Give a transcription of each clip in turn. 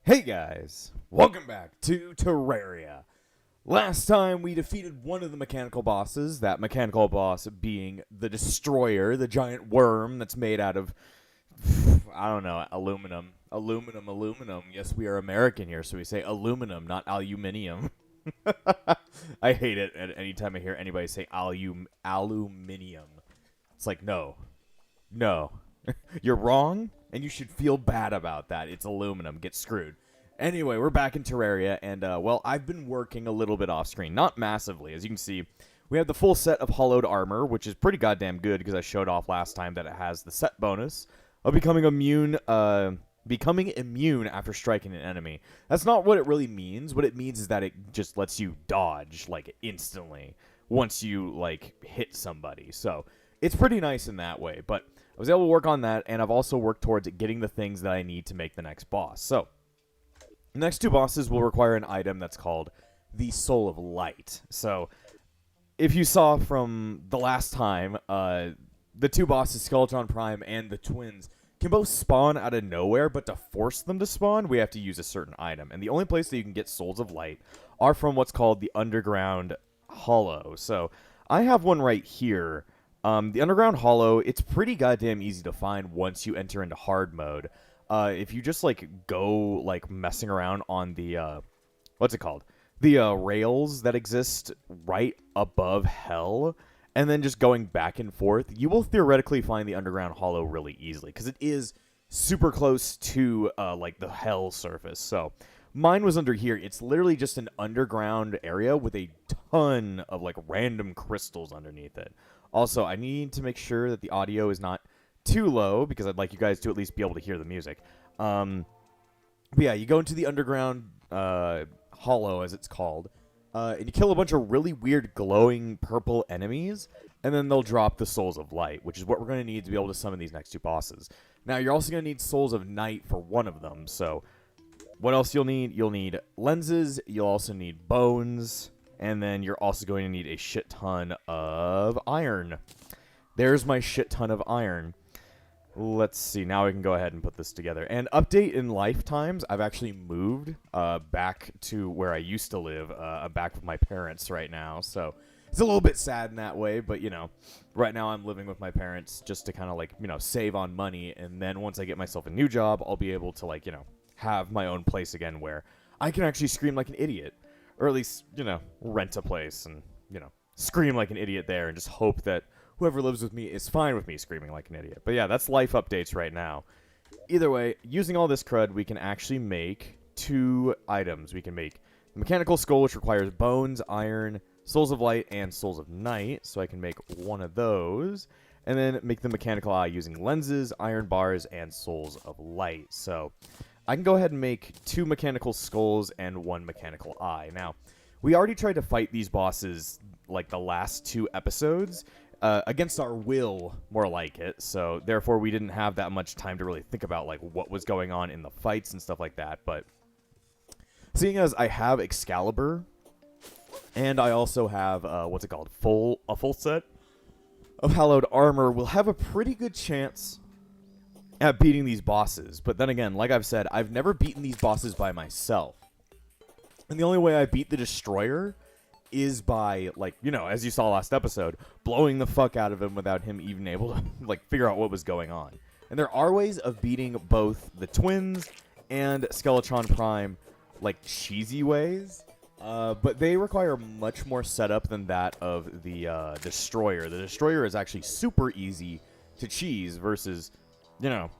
Hey guys, welcome back to Terraria. Last time we defeated one of the mechanical bosses, that mechanical boss being the Destroyer, the giant worm that's made out of, I don't know, aluminum. Aluminum. Yes, we are American here, so we say aluminum, not aluminium. I hate it at any time I hear anybody say aluminium. It's like, no. You're wrong, and you should feel bad about that. It's aluminum. Get screwed. Anyway, we're back in Terraria, and, well, I've been working a little bit off-screen. Not massively. As you can see, we have the full set of hollowed armor, which is pretty goddamn good, because I showed off last time that it has the set bonus of becoming immune after striking an enemy. That's not what it really means. What it means is that it just lets you dodge, like, instantly once you, like, hit somebody. So, it's pretty nice in that way, but I was able to work on that, and I've also worked towards getting the things that I need to make the next boss. So, the next two bosses will require an item that's called the Soul of Light. So, if you saw from the last time, the two bosses, Skeleton Prime and the twins, can both spawn out of nowhere, but to force them to spawn, we have to use a certain item. And the only place that you can get Souls of Light are from what's called the Underground Hollow. So, I have one right here. The Underground Hollow, it's pretty goddamn easy to find once you enter into hard mode. If you just, like, go, like, messing around on the, what's it called? The, rails that exist right above Hell, and then just going back and forth, you will theoretically find the Underground Hollow really easily, because it is super close to, like, the Hell surface. So, mine was under here. It's literally just an underground area with a ton of, like, random crystals underneath it. Also, I need to make sure that the audio is not too low, because I'd like you guys to at least be able to hear the music. But yeah, you go into the underground hollow, as it's called, and you kill a bunch of really weird glowing purple enemies, and then they'll drop the Souls of Light, which is what we're going to need to be able to summon these next two bosses. Now, you're also going to need Souls of Night for one of them, so what else you'll need? You'll need lenses, you'll also need bones, and then you're also going to need a shit ton of iron. There's my shit ton of iron. Let's see. Now we can go ahead and put this together. And update in lifetimes, I've actually moved back to where I used to live. I'm back with my parents right now. So it's a little bit sad in that way. But, you know, right now I'm living with my parents just to kind of, like, you know, save on money. And then once I get myself a new job, I'll be able to, like, you know, have my own place again where I can actually scream like an idiot. Or at least, you know, rent a place and, you know, scream like an idiot there and just hope that whoever lives with me is fine with me screaming like an idiot. But yeah, that's life updates right now. Either way, using all this crud, we can actually make two items. We can make the Mechanical Skull, which requires bones, iron, Souls of Light, and Souls of Night. So I can make one of those. And then make the Mechanical Eye using lenses, iron bars, and Souls of Light. So I can go ahead and make two Mechanical Skulls and one Mechanical Eye. Now, we already tried to fight these bosses, like, the last two episodes, against our will, more like it. So, therefore, we didn't have that much time to really think about, like, what was going on in the fights and stuff like that. But seeing as I have Excalibur, and I also have, what's it called, a full set of hallowed armor, we'll have a pretty good chance at beating these bosses. But then again, like I've said, I've never beaten these bosses by myself. And the only way I beat the Destroyer is by, like, you know, as you saw last episode, blowing the fuck out of him without him even able to, like, figure out what was going on. And there are ways of beating both the twins and Skeletron Prime, like, cheesy ways. But they require much more setup than that of the Destroyer. The Destroyer is actually super easy to cheese versus, you know,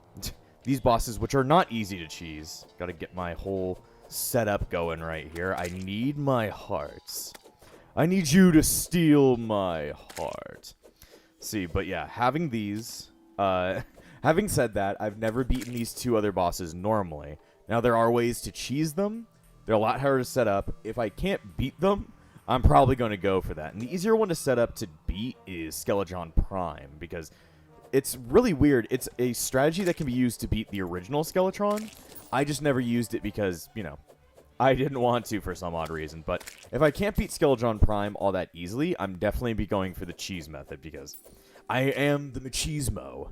these bosses, which are not easy to cheese. Gotta get my whole setup going right here. I need my hearts. I need you to steal my heart. See, but yeah, having these, having said that, I've never beaten these two other bosses normally. Now, there are ways to cheese them. They're a lot harder to set up. If I can't beat them, I'm probably going to go for that. And the easier one to set up to beat is Skeleton Prime, because it's really weird. It's a strategy that can be used to beat the original Skeletron. I just never used it because, you know, I didn't want to for some odd reason. But if I can't beat Skeleton Prime all that easily, I'm definitely be going for the cheese method, because I am the machismo.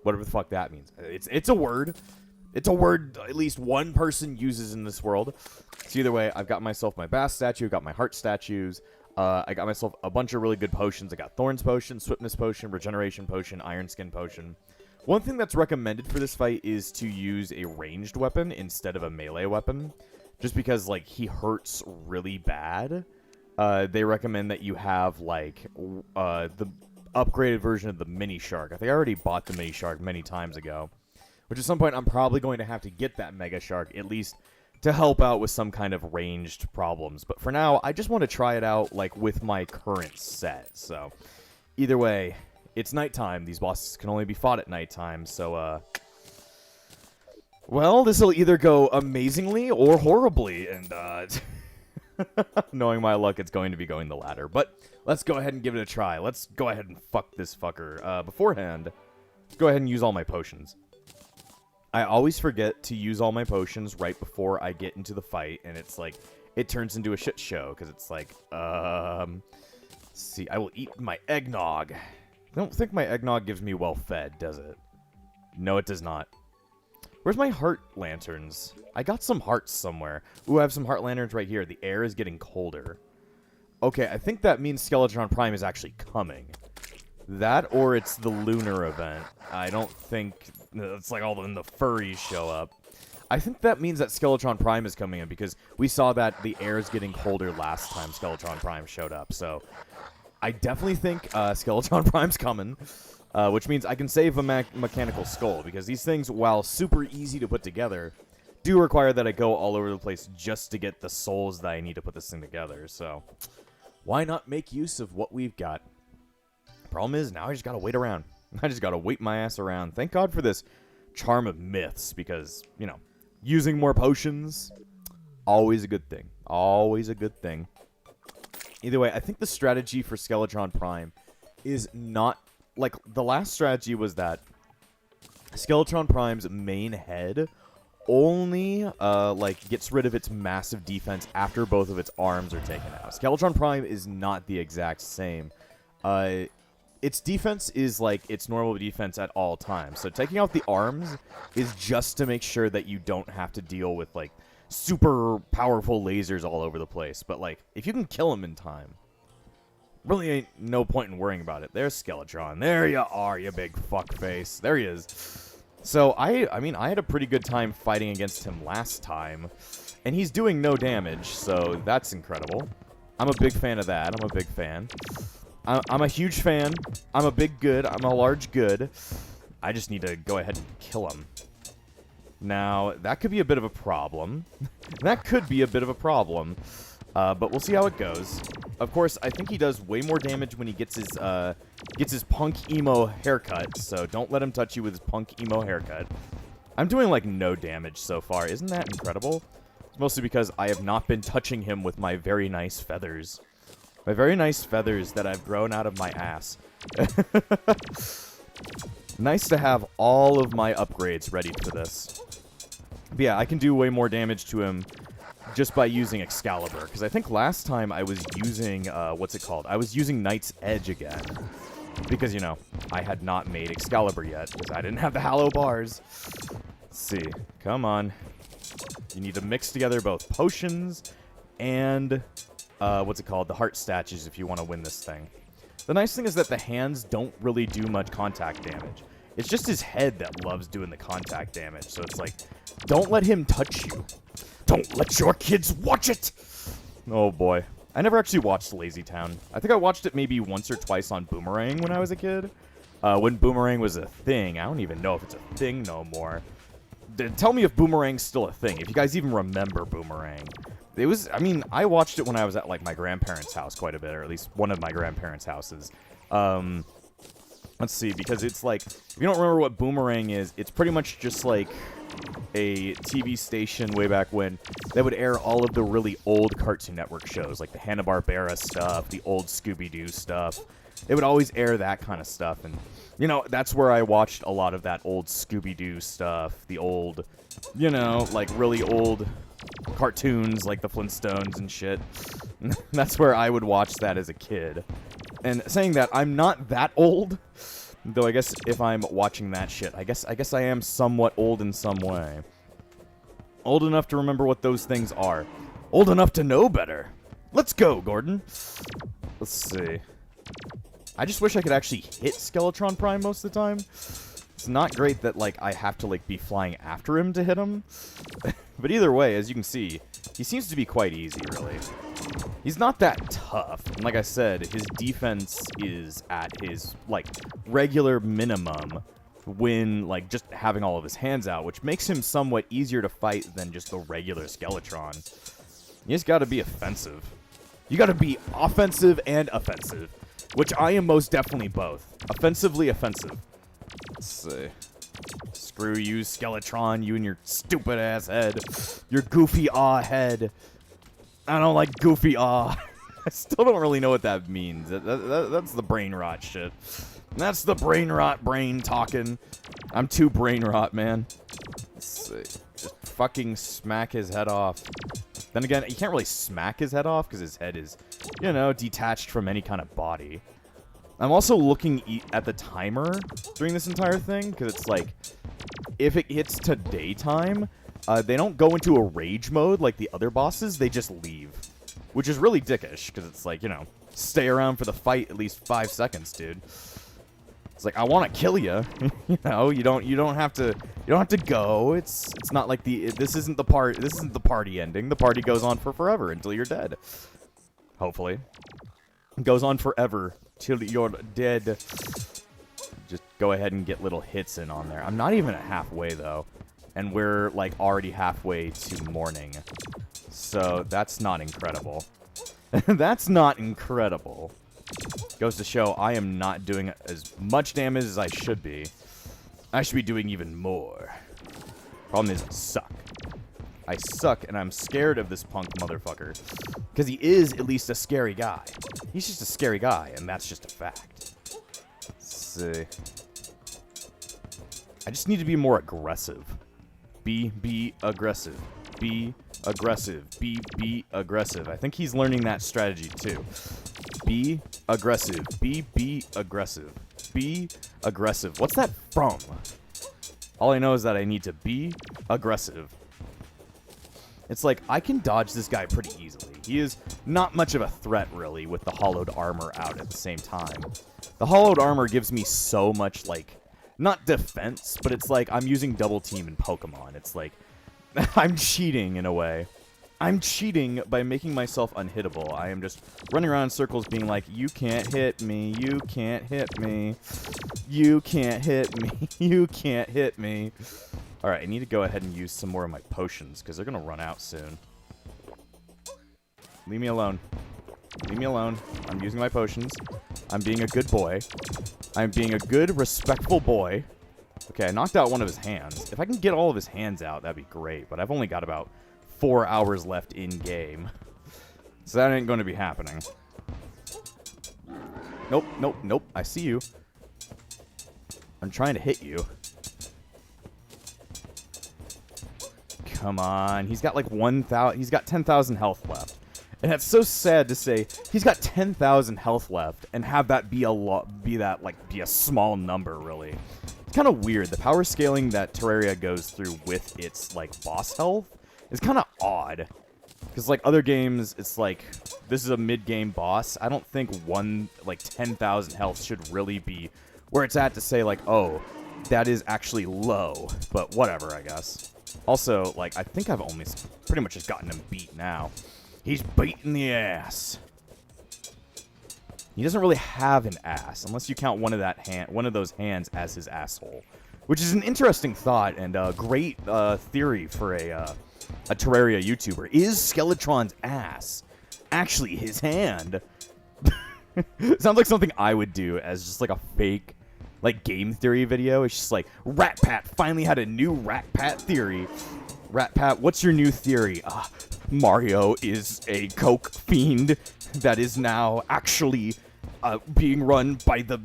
Whatever the fuck that means. It's a word. It's a word at least one person uses in this world. So either way, I've got myself my bass statue, got my heart statues. I got myself a bunch of really good potions. I got Thorns Potion, Swiftness Potion, Regeneration Potion, Iron Skin Potion. One thing that's recommended for this fight is to use a ranged weapon instead of a melee weapon. Just because, like, he hurts really bad. They recommend that you have, like, the upgraded version of the Mini Shark. I think I already bought the Mini Shark many times ago. Which at some point I'm probably going to have to get that Mega Shark, at least to help out with some kind of ranged problems. But for now, I just want to try it out, like, with my current set. So, either way, it's nighttime. These bosses can only be fought at nighttime, so, well, this will either go amazingly or horribly, and, knowing my luck, it's going to be going the latter. But let's go ahead and give it a try. Let's go ahead and fuck this fucker. Beforehand, let's go ahead and use all my potions. I always forget to use all my potions right before I get into the fight, and it's like, it turns into a shit show, because it's like, let's see, I will eat my eggnog. I don't think my eggnog gives me well fed, does it? No, it does not. Where's my heart lanterns? I got some hearts somewhere. Ooh, I have some heart lanterns right here. The air is getting colder. Okay, I think that means Skeletron Prime is actually coming. That, or it's the lunar event. I don't think... It's like all the furries show up. I think that means that Skeletron Prime is coming in, because we saw that the air is getting colder last time Skeletron Prime showed up. So, I definitely think Skeletron Prime's coming, which means I can save a mechanical skull, because these things, while super easy to put together, do require that I go all over the place just to get the souls that I need to put this thing together. So, why not make use of what we've got? Problem is, now I just gotta wait around. I just gotta wait my ass around. Thank God for this Charm of Myths, because, you know, using more potions, always a good thing. Always a good thing. Either way, I think the strategy for Skeletron Prime is not... Like, the last strategy was that Skeletron Prime's main head only, like, gets rid of its massive defense after both of its arms are taken out. Skeletron Prime is not the exact same. Its defense is like its normal defense at all times. So taking out the arms is just to make sure that you don't have to deal with, like, super powerful lasers all over the place. But, like, if you can kill him in time, really ain't no point in worrying about it. There's Skeletron. There you are, you big fuckface. There he is. So, I mean, I had a pretty good time fighting against him last time. And he's doing no damage, so that's incredible. I'm a big fan of that. I'm a big fan. I'm a huge fan. I'm a big good. I'm a large good. I just need to go ahead and kill him. Now, that could be a bit of a problem. That could be a bit of a problem. But we'll see how it goes. Of course, I think he does way more damage when he gets his punk emo haircut. So don't let him touch you with his punk emo haircut. I'm doing, like, no damage so far. Isn't that incredible? It's mostly because I have not been touching him with my very nice feathers. My very nice feathers that I've grown out of my ass. Nice to have all of my upgrades ready for this. But yeah, I can do way more damage to him just by using Excalibur. Because I think last time I was using, what's it called? I was using Knight's Edge again. Because, you know, I had not made Excalibur yet. Because I didn't have the Hallow Bars. Let's see. Come on. You need to mix together both potions and... what's it called? The heart statues if you want to win this thing. The nice thing is that the hands don't really do much contact damage. It's just his head that loves doing the contact damage. So it's like, don't let him touch you. Don't let your kids watch it! Oh boy. I never actually watched Lazy Town. I think I watched it maybe once or twice on Boomerang when I was a kid. When Boomerang was a thing. I don't even know if it's a thing no more. Tell me if Boomerang's still a thing. If you guys even remember Boomerang. It was, I mean, I watched it when I was at, like, my grandparents' house quite a bit, or at least one of my grandparents' houses. Let's see, because it's like, if you don't remember what Boomerang is, it's pretty much just like a TV station way back when that would air all of the really old Cartoon Network shows, like the Hanna-Barbera stuff, the old Scooby-Doo stuff. It would always air that kind of stuff, and, you know, that's where I watched a lot of that old Scooby-Doo stuff, the old, you know, like, really old... cartoons like the Flintstones and shit. That's where I would watch that as a kid. And saying that, I'm not that old, though I guess if I'm watching that shit, I guess I am somewhat old in some way. Old enough to remember what those things are. Old enough to know better. Let's go, Gordon. Let's see. I just wish I could actually hit Skeletron Prime most of the time. It's not great that, like, I have to, like, be flying after him to hit him. But either way, as you can see, he seems to be quite easy, really. He's not that tough. And like I said, his defense is at his, like, regular minimum when, like, just having all of his hands out, which makes him somewhat easier to fight than just the regular Skeletron. You just gotta be offensive. You gotta be offensive and offensive, which I am most definitely both. Offensively offensive. Let's see. Screw you, Skeletron, you and your stupid-ass head. Your goofy-aw head. I don't like goofy-aw. I still don't really know what that means. That's the brain rot shit. That's the brain rot brain talking. I'm too brain rot, man. Let's see. Just fucking smack his head off. Then again, you can't really smack his head off because his head is, you know, detached from any kind of body. I'm also looking at the timer during this entire thing, because it's like, if it hits to daytime, they don't go into a rage mode like the other bosses, they just leave. Which is really dickish, because it's like, you know, stay around for the fight at least 5 seconds, dude. It's like, I want to kill you. You know, you don't have to go. It's not like this isn't the party ending. The party goes on for forever until you're dead. Hopefully. It goes on forever till you're dead. Just go ahead and get little hits in on there. I'm not even at halfway, though. And we're, like, already halfway to morning. So, that's not incredible. That's not incredible. Goes to show I am not doing as much damage as I should be. I should be doing even more. Problem is, I suck. I suck, and I'm scared of this punk motherfucker. Because he is at least a scary guy. He's just a scary guy, and that's just a fact. Let's see. I just need to be more aggressive. Be aggressive. Be aggressive. Be aggressive. I think he's learning that strategy, too. Be aggressive. Be aggressive. Be aggressive. What's that from? All I know is that I need to be aggressive. It's like, I can dodge this guy pretty easily. He is not much of a threat, really, with the hollowed armor out at the same time. The hollowed armor gives me so much, like, not defense, but it's like I'm using double team in Pokemon. It's like, I'm cheating in a way. I'm cheating by making myself unhittable. I am just running around in circles being like, you can't hit me, you can't hit me, you can't hit me, you can't hit me. Alright, I need to go ahead and use some more of my potions, because they're going to run out soon. Leave me alone. Leave me alone. I'm using my potions. I'm being a good boy. I'm being a good, respectful boy. Okay, I knocked out one of his hands. If I can get all of his hands out, that'd be great, but I've only got about 4 hours left in-game. So that ain't going to be happening. Nope, nope, nope. I see you. I'm trying to hit you. Come on. He's got like 1,000. He's got 10,000 health left. And that's so sad to say. He's got 10,000 health left and have that be a small number, really. It's kind of weird. The power scaling that Terraria goes through with its like boss health is kind of odd. Because like other games, it's like this is a mid-game boss. I don't think 10,000 health should really be where it's at to say like, oh, that is actually low. But whatever, I guess. Also, like, I think I've almost pretty much just gotten him beat now. He's beating the ass. He doesn't really have an ass, unless you count one of those hands as his asshole. Which is an interesting thought and a great theory for a Terraria YouTuber. Is Skeletron's ass actually his hand? Sounds like something I would do as just like a fake like game theory video. It's just like, Rat Pat finally had a new Rat Pat theory. Rat Pat, what's your new theory? Mario is a coke fiend that is now actually being run by the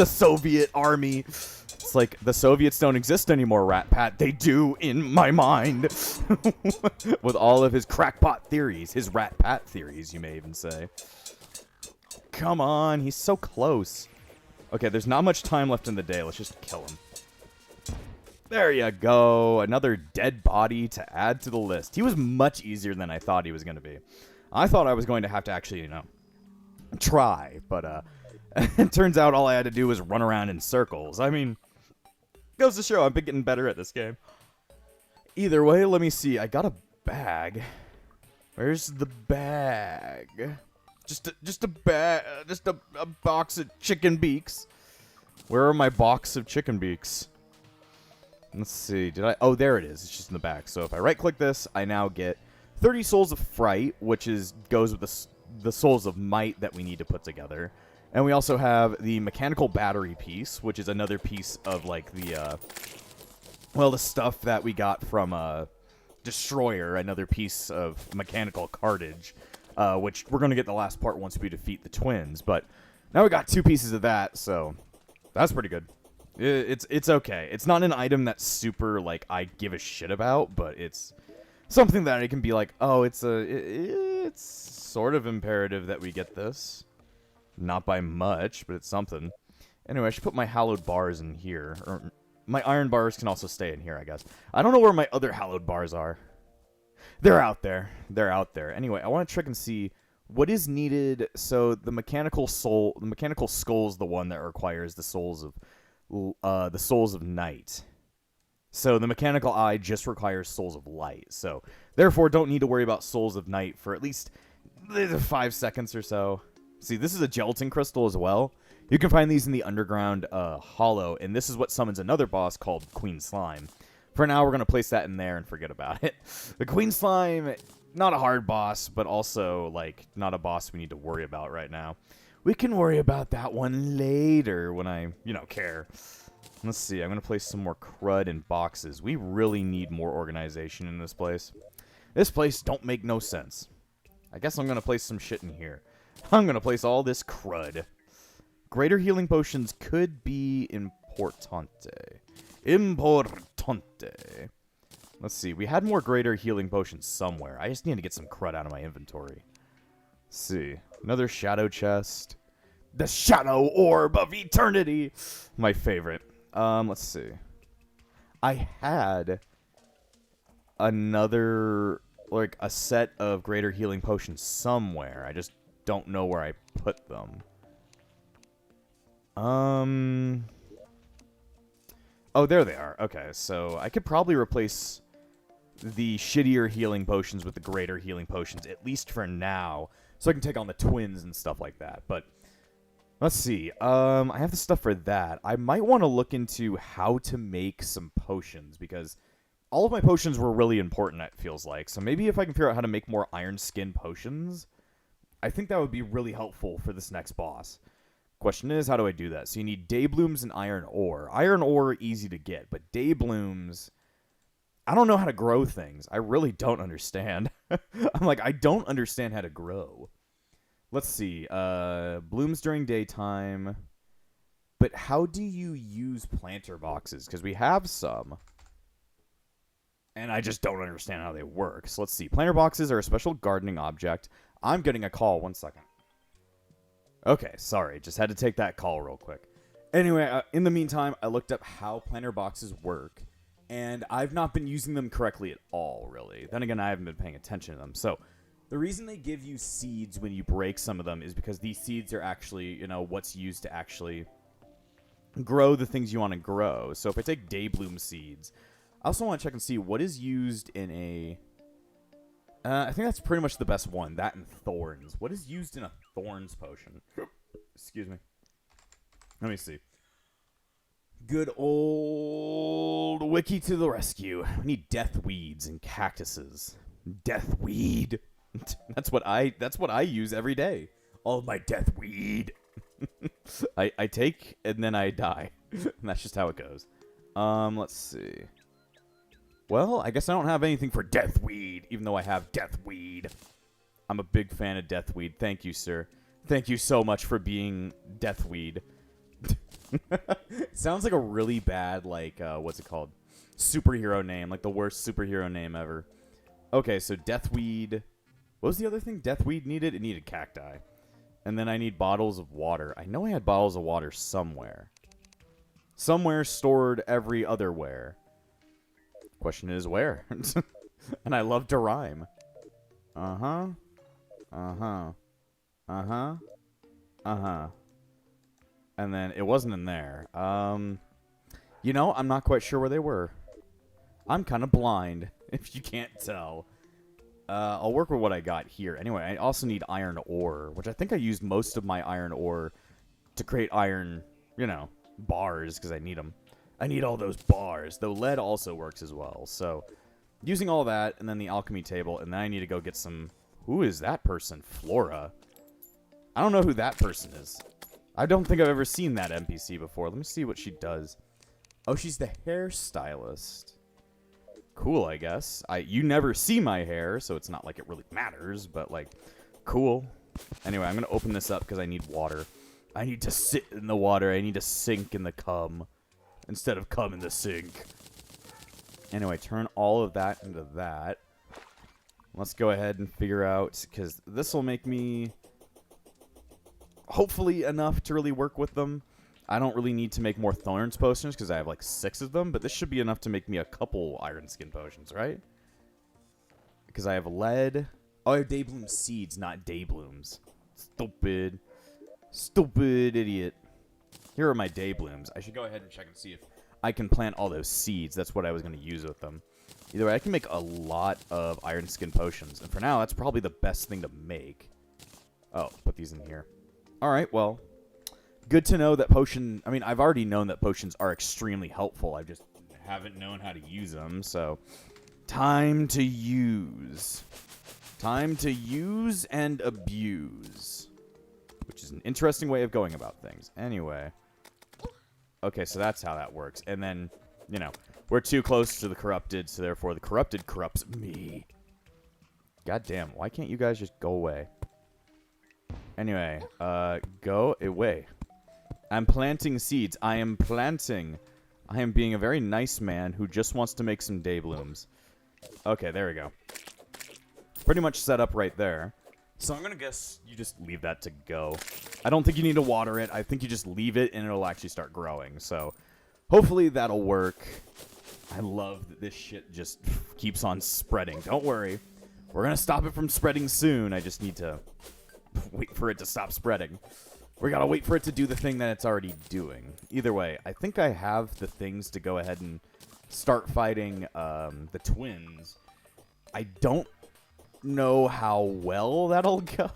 Soviet army. It's like, the Soviets don't exist anymore, Rat Pat. They do in my mind. With all of his crackpot theories. His Rat Pat theories, you may even say. Come on, he's so close. Okay, there's not much time left in the day. Let's just kill him. There you go. Another dead body to add to the list. He was much easier than I thought he was going to be. I thought I was going to have to actually, try. But it turns out all I had to do was run around in circles. I mean, goes to show I've been getting better at this game. Either way, let me see. I got a bag. Where's the bag? Just a bag. Just a box of chicken beaks. Where are my box of chicken beaks? Let's see. Oh, there it is. It's just in the back. So if I right-click this, I now get 30 Souls of Fright, which goes with the Souls of Might that we need to put together. And we also have the Mechanical Battery piece, which is another piece of, like, the stuff that we got from Destroyer, another piece of mechanical cartage, which we're going to get the last part once we defeat the twins. But now we got 2 pieces of that, so that's pretty good. It's okay. It's not an item that's super, like, I give a shit about, but it's something that I can be like, oh, it's sort of imperative that we get this. Not by much, but it's something. Anyway, I should put my hallowed bars in here. Or my iron bars can also stay in here, I guess. I don't know where my other hallowed bars are. They're out there. They're out there. Anyway, I want to check and see what is needed. So the mechanical skull is the one that requires the souls of night. So the mechanical eye just requires souls of light. So therefore, don't need to worry about souls of night for at least 5 seconds or so. See, this is a gelatin crystal as well. You can find these in the underground hollow, and this is what summons another boss called Queen Slime. For now, we're going to place that in there and forget about it. The Queen Slime, not a hard boss, but also, like, not a boss we need to worry about right now. We can worry about that one later when I, care. Let's see, I'm going to place some more crud in boxes. We really need more organization in this place. This place don't make no sense. I guess I'm going to place some shit in here. I'm going to place all this crud. Greater healing potions could be importante. Importante. Let's see. We had more greater healing potions somewhere. I just need to get some crud out of my inventory. Let's see. Another shadow chest. The Shadow Orb of Eternity. My favorite. Let's see. I had another, like, a set of greater healing potions somewhere. I just don't know where I put them. Oh, there they are. Okay, so I could probably replace the shittier healing potions with the greater healing potions, at least for now, so I can take on the twins and stuff like that. But let's see. I have the stuff for that. I might want to look into how to make some potions, because all of my potions were really important, it feels like. So maybe if I can figure out how to make more iron skin potions, I think that would be really helpful for this next boss. Question is, how do I do that? So you need day blooms and iron ore. Iron ore, easy to get, but day blooms, I don't know how to grow things. I really don't understand. I'm like, I don't understand how to grow. Let's see. Blooms during daytime. But how do you use planter boxes? Because we have some. And I just don't understand how they work. So let's see. Planter boxes are a special gardening object. I'm getting a call. 1 second. Okay, sorry. Just had to take that call real quick. Anyway, in the meantime, I looked up how planter boxes work. And I've not been using them correctly at all, really. Then again, I haven't been paying attention to them. So the reason they give you seeds when you break some of them is because these seeds are actually, what's used to actually grow the things you want to grow. So if I take daybloom seeds, I also want to check and see what is used in a... I think that's pretty much the best one. That and thorns. What is used in a thorns potion? Excuse me. Let me see. Good old wiki to the rescue. We need death weeds and cactuses. Death weed. That's what I use every day. All of my death weed. I take and then I die. And that's just how it goes. Let's see. Well, I guess I don't have anything for deathweed, even though I have deathweed. I'm a big fan of deathweed. Thank you, sir. Thank you so much for being deathweed. Sounds like a really bad, like, what's it called? Superhero name, like the worst superhero name ever. Okay, so deathweed. What was the other thing deathweed needed? It needed cacti. And then I need bottles of water. I know I had bottles of water somewhere. Somewhere stored every other where. Question is where? And I love to rhyme. Uh-huh. Uh-huh. Uh-huh. Uh-huh. And then it wasn't in there. You know, I'm not quite sure where they were. I'm kind of blind, if you can't tell. I'll work with what I got here. Anyway, I also need iron ore, which I think I used most of my iron ore to create iron, you know, bars, because I need them. I need all those bars, though lead also works as well. So, using all that, and then the alchemy table, and then I need to go get some... Who is that person? Flora. I don't know who that person is. I don't think I've ever seen that NPC before. Let me see what she does. Oh, she's the hairstylist. Cool, I guess. You never see my hair, so it's not like it really matters, but, like, cool. Anyway, I'm going to open this up because I need water. I need to sit in the water. I need to sink in the cum instead of cum in the sink. Anyway, turn all of that into that. Let's go ahead and figure out, because this will make me hopefully enough to really work with them. I don't really need to make more thorns potions because I have like 6 of them, but this should be enough to make me a couple iron skin potions, right? Because I have lead. Oh, I have daybloom seeds, not dayblooms. Stupid. Stupid idiot. Here are my dayblooms. I should go ahead and check and see if I can plant all those seeds. That's what I was going to use with them. Either way, I can make a lot of iron skin potions. And for now, that's probably the best thing to make. Oh, put these in here. Alright, well, good to know that I mean, I've already known that potions are extremely helpful. I just haven't known how to use them, so time to use. Time to use and abuse. Which is an interesting way of going about things. Anyway. Okay, so that's how that works. And then, you know, we're too close to the corrupted, so therefore the corrupted corrupts me. God damn, why can't you guys just go away? Anyway, go away. I'm planting seeds. I am planting. I am being a very nice man who just wants to make some dayblooms. Okay, there we go. Pretty much set up right there. So I'm going to guess you just leave that to go. I don't think you need to water it. I think you just leave it and it'll actually start growing. So hopefully that'll work. I love that this shit just keeps on spreading. Don't worry. We're going to stop it from spreading soon. I just need to wait for it to stop spreading. We gotta wait for it to do the thing that it's already doing. Either way, I think I have the things to go ahead and start fighting the twins. I don't know how well that'll go.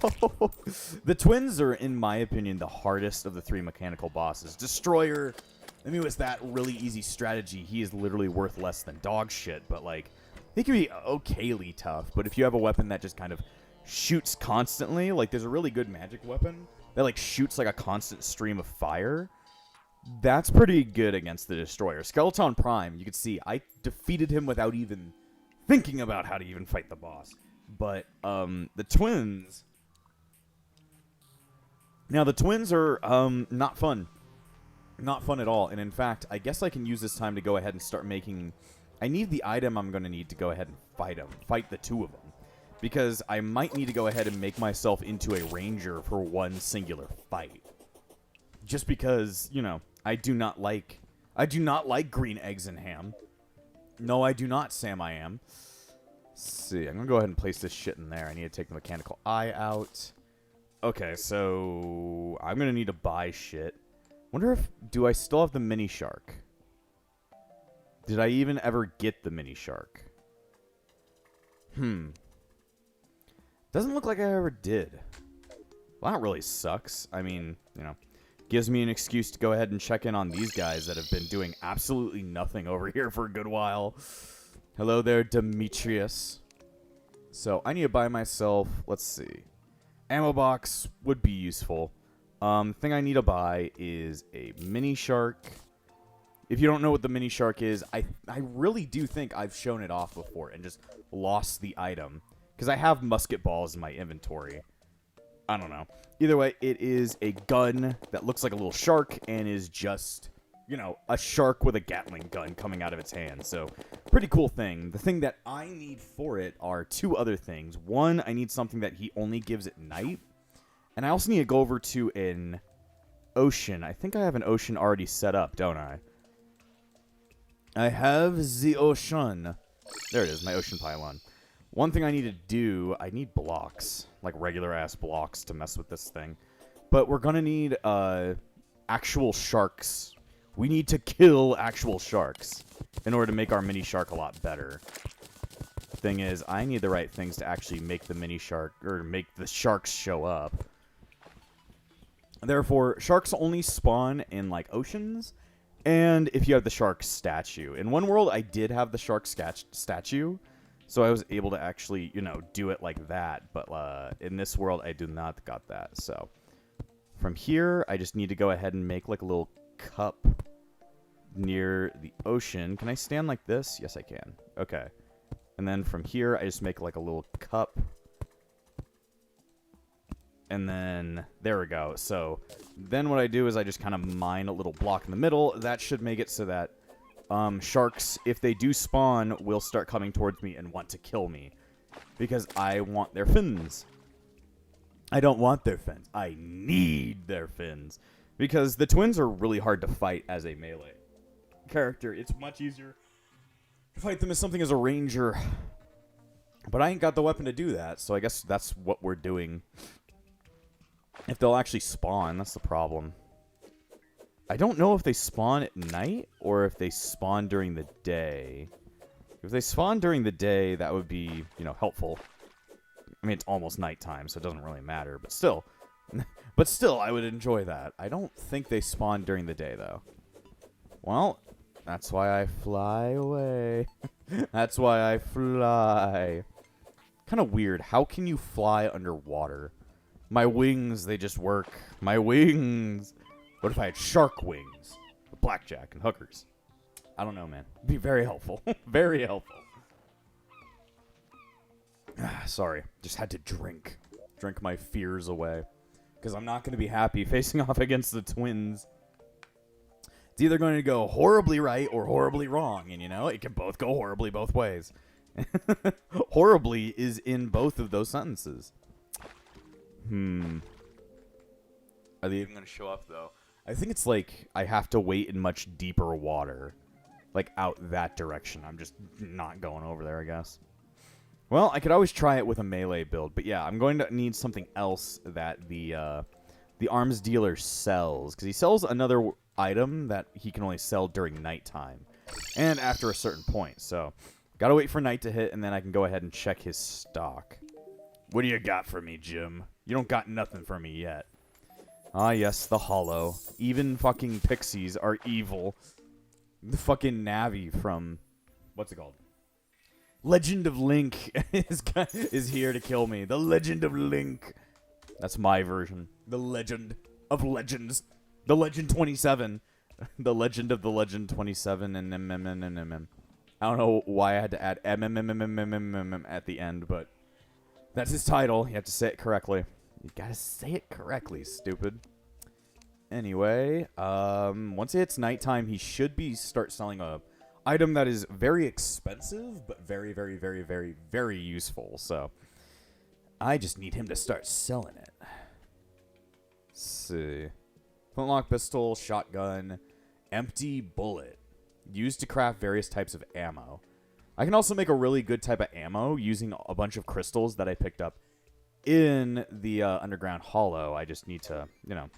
The twins are, in my opinion, the hardest of the 3 mechanical bosses. Destroyer, I mean, was that really easy strategy. He is literally worth less than dog shit, but, like, he can be okayly tough. But if you have a weapon that just kind of shoots constantly, like, there's a really good magic weapon that, like, shoots, like, a constant stream of fire. That's pretty good against the Destroyer. Skeleton Prime, you can see, I defeated him without even thinking about how to even fight the boss. But, the twins... Now, the twins are, not fun. Not fun at all. And, in fact, I guess I can use this time to go ahead and start making... I need the item I'm going to need to go ahead and fight them. Fight the 2 of them. Because I might need to go ahead and make myself into a ranger for one singular fight. Just because, you know, I do not like green eggs and ham. No, I do not, Sam, I am. Let's see, I'm going to go ahead and place this shit in there. I need to take the mechanical eye out. Okay, so I'm going to need to buy shit. Wonder if, do I still have the mini shark? Did I even ever get the mini shark? Doesn't look like I ever did. Well, that really sucks. I mean, you know, gives me an excuse to go ahead and check in on these guys that have been doing absolutely nothing over here for a good while. Hello there, Demetrius. So, I need to buy myself, let's see. Ammo box would be useful. Thing I need to buy is a mini shark. If you don't know what the mini shark is, I really do think I've shown it off before and just lost the item. Because I have musket balls in my inventory. I don't know. Either way, it is a gun that looks like a little shark and is just, you know, a shark with a Gatling gun coming out of its hand. So, pretty cool thing. The thing that I need for it are 2 other things. One, I need something that he only gives at night. And I also need to go over to an ocean. I think I have an ocean already set up, don't I? I have the ocean. There it is, my ocean pylon. One thing I need to do, I need blocks. Like regular-ass blocks to mess with this thing. But we're gonna need, actual sharks. We need to kill actual sharks in order to make our mini shark a lot better. Thing is, I need the right things to actually make the mini shark, or make the sharks show up. Therefore, sharks only spawn in, like, oceans, and if you have the shark statue. In one world, I did have the shark statue, so I was able to actually, you know, do it like that, but in this world, I do not got that, so. From here, I just need to go ahead and make, like, a little cup near the ocean. Can I stand like this? Yes, I can. Okay. And then from here, I just make, like, a little cup. And then, there we go. So, then what I do is I just kind of mine a little block in the middle. That should make it so that sharks, if they do spawn, will start coming towards me and want to kill me. Because I want their fins. I don't want their fins. I need their fins. Because the twins are really hard to fight as a melee character. It's much easier to fight them as something as a ranger. But I ain't got the weapon to do that, so I guess that's what we're doing. If they'll actually spawn, that's the problem. I don't know if they spawn at night or if they spawn during the day. If they spawn during the day, that would be, you know, helpful. I mean, it's almost nighttime, so it doesn't really matter, but still. But still, I would enjoy that. I don't think they spawn during the day, though. Well, that's why I fly away. That's why I fly. Kind of weird. How can you fly underwater? My wings, they just work. My wings. What if I had shark wings? Blackjack and hookers. I don't know, man. It'd be very helpful. Very helpful. Sorry. Just had to drink. Drink my fears away. Because I'm not going to be happy facing off against the twins. It's either going to go horribly right or horribly wrong. And, you know, it can both go horribly both ways. Horribly is in both of those sentences. Are they even going to show up, though? I think it's like I have to wait in much deeper water. Like, out that direction. I'm just not going over there, I guess. Well, I could always try it with a melee build. But yeah, I'm going to need something else that the arms dealer sells. Because he sells another item that he can only sell during nighttime. And after a certain point. So, gotta wait for night to hit, and then I can go ahead and check his stock. What do you got for me, Jim? You don't got nothing for me yet. Ah, yes, the hollow. Even fucking pixies are evil. The fucking Navi from... What's it called? Legend of Link is here to kill me. The Legend of Link. That's my version. The Legend of Legends. The Legend 27. The Legend of the Legend 27 and MMMMMM. I don't know why I had to add MMMMMMM at the end, but that's his title. You have to say it correctly. You gotta say it correctly, stupid. Anyway, once it hits nighttime, he should start selling a item that is very expensive, but very, very, very, very, very useful. So, I just need him to start selling it. Let's see. Flintlock pistol, shotgun, empty bullet. Used to craft various types of ammo. I can also make a really good type of ammo using a bunch of crystals that I picked up in the underground hollow. I just need to, you know,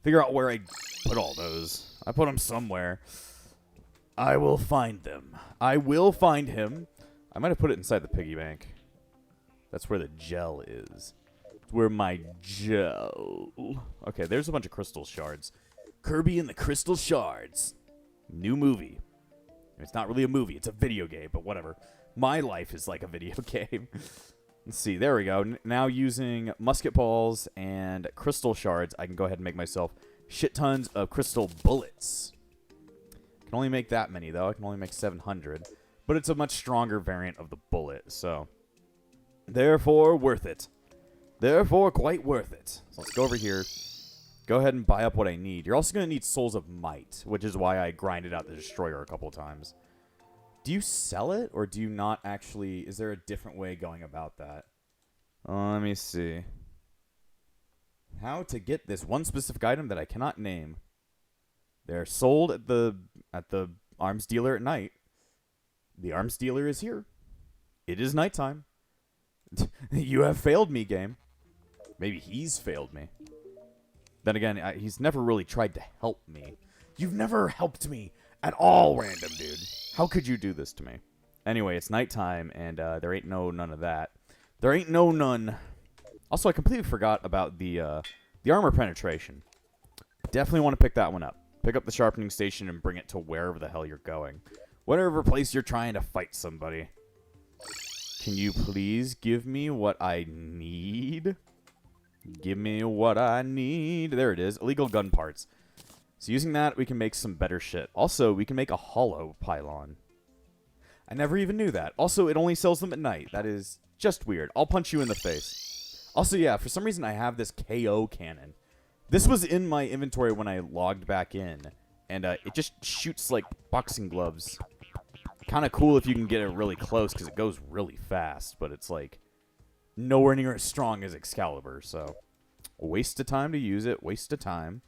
figure out where I put all those. I put them somewhere. I will find them. I will find him. I might have put it inside the piggy bank. That's where the gel is. It's where my gel... Okay, there's a bunch of crystal shards. Kirby and the Crystal Shards. New movie. It's not really a movie. It's a video game, but whatever. My life is like a video game. Let's see. There we go. Now using musket balls and crystal shards, I can go ahead and make myself shit tons of crystal bullets. I can only make that many, though. I can only make 700. But it's a much stronger variant of the bullet, so... Therefore, worth it. Therefore, quite worth it. So let's go over here. Go ahead and buy up what I need. You're also going to need Souls of Might, which is why I grinded out the Destroyer a couple of times. Do you sell it, or do you not actually... Is there a different way going about that? Let me see. How to get this one specific item that I cannot name. They're sold at the arms dealer at night. The arms dealer is here. It is nighttime. You have failed me, game. Maybe he's failed me. Then again, he's never really tried to help me. You've never helped me at all, random dude. How could you do this to me? Anyway, it's nighttime, and there ain't none of that. There ain't none. Also, I completely forgot about the armor penetration. Definitely want to pick that one up. Pick up the sharpening station and bring it to wherever the hell you're going. Whatever place you're trying to fight somebody. Can you please give me what I need? Give me what I need. There it is. Illegal gun parts. So using that, we can make some better shit. Also, we can make a hollow pylon. I never even knew that. Also, it only sells them at night. That is just weird. I'll punch you in the face. Also, yeah, for some reason I have this KO cannon. This was in my inventory when I logged back in. And it just shoots like boxing gloves. Kind of cool if you can get it really close because it goes really fast. But it's like nowhere near as strong as Excalibur. So, a waste of time to use it. Waste of time.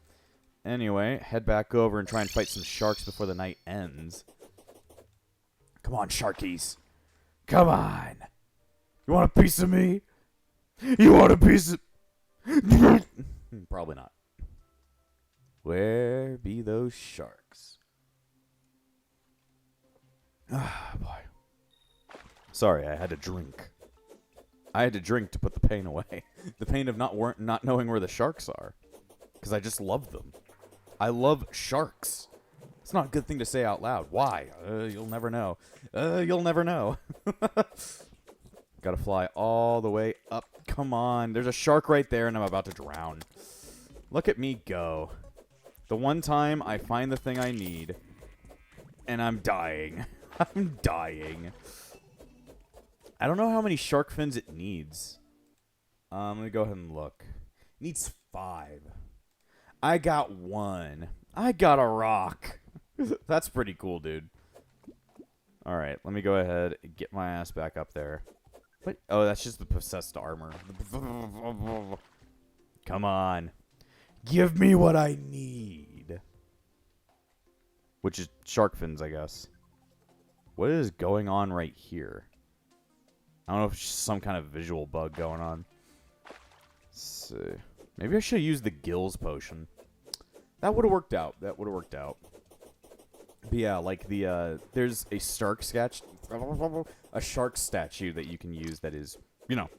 Anyway, head back over and try and fight some sharks before the night ends. Come on, sharkies. Come on. You want a piece of me? You want a piece of... Probably not. Where be those sharks? Ah, boy. Sorry, I had to drink. I had to drink to put the pain away. The pain of not knowing where the sharks are. Because I just love them. I love sharks. It's not a good thing to say out loud. Why? You'll never know. You'll never know. Gotta fly all the way up. Come on. There's a shark right there, and I'm about to drown. Look at me go. The one time I find the thing I need, and I'm dying. I'm dying. I don't know how many shark fins it needs. Let me go ahead and look. It needs 5. I got 1. I got a rock. That's pretty cool, dude. Alright, let me go ahead and get my ass back up there. What? Oh, that's just the possessed armor. Come on. Give me what I need. Which is shark fins, I guess. What is going on right here? I don't know if it's just some kind of visual bug going on. Let's see. Maybe I should use the gills potion. That would have worked out. That would have worked out. But yeah, like the there's a shark statue that you can use that is, you know,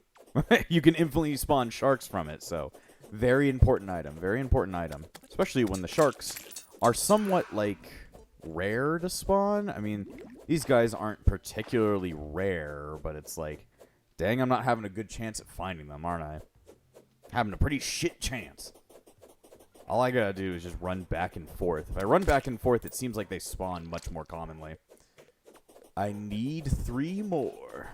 you can infinitely spawn sharks from it. So, very important item. Very important item. Especially when the sharks are somewhat like rare to spawn. I mean, these guys aren't particularly rare, but it's like, dang, I'm not having a good chance at finding them, aren't I? Having a pretty shit chance. All I gotta do is just run back and forth. If I run back and forth, it seems like they spawn much more commonly. I need 3 more.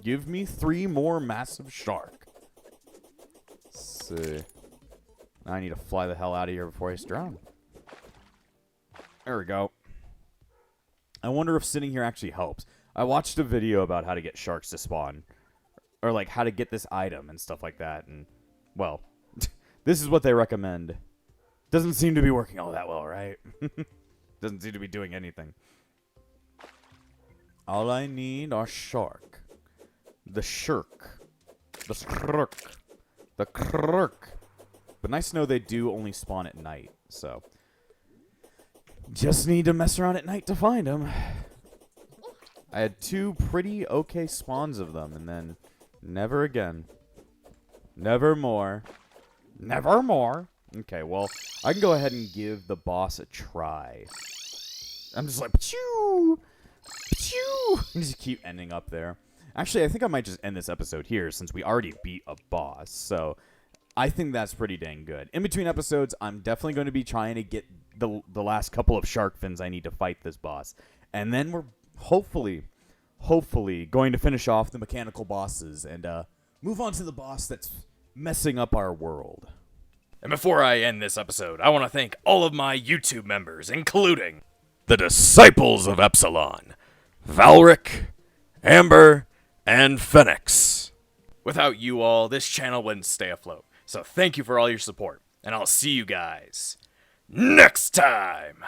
Give me 3 more massive shark. Let's see. I need to fly the hell out of here before I drown. There we go. I wonder if sitting here actually helps. I watched a video about how to get sharks to spawn. Or, like, how to get this item and stuff like that. And, well, this is what they recommend. Doesn't seem to be working all that well, right? Doesn't seem to be doing anything. All I need are shark. The shirk. The skrk. The krk. But nice to know they do only spawn at night, so. Just need to mess around at night to find them. I had 2 pretty okay spawns of them, and then never again. Never more. Never more. Okay, well, I can go ahead and give the boss a try. I'm just like, pachoo! Pachoo! And just keep ending up there. Actually, I think I might just end this episode here since we already beat a boss. So, I think that's pretty dang good. In between episodes, I'm definitely going to be trying to get the last couple of shark fins I need to fight this boss. And then we're hopefully going to finish off the mechanical bosses and move on to the boss that's messing up our world. And before I end this episode, I want to thank all of my YouTube members, including the Disciples of Epsilon, Valric, Amber, and Phoenix. Without you all, this channel wouldn't stay afloat. So thank you for all your support, and I'll see you guys next time!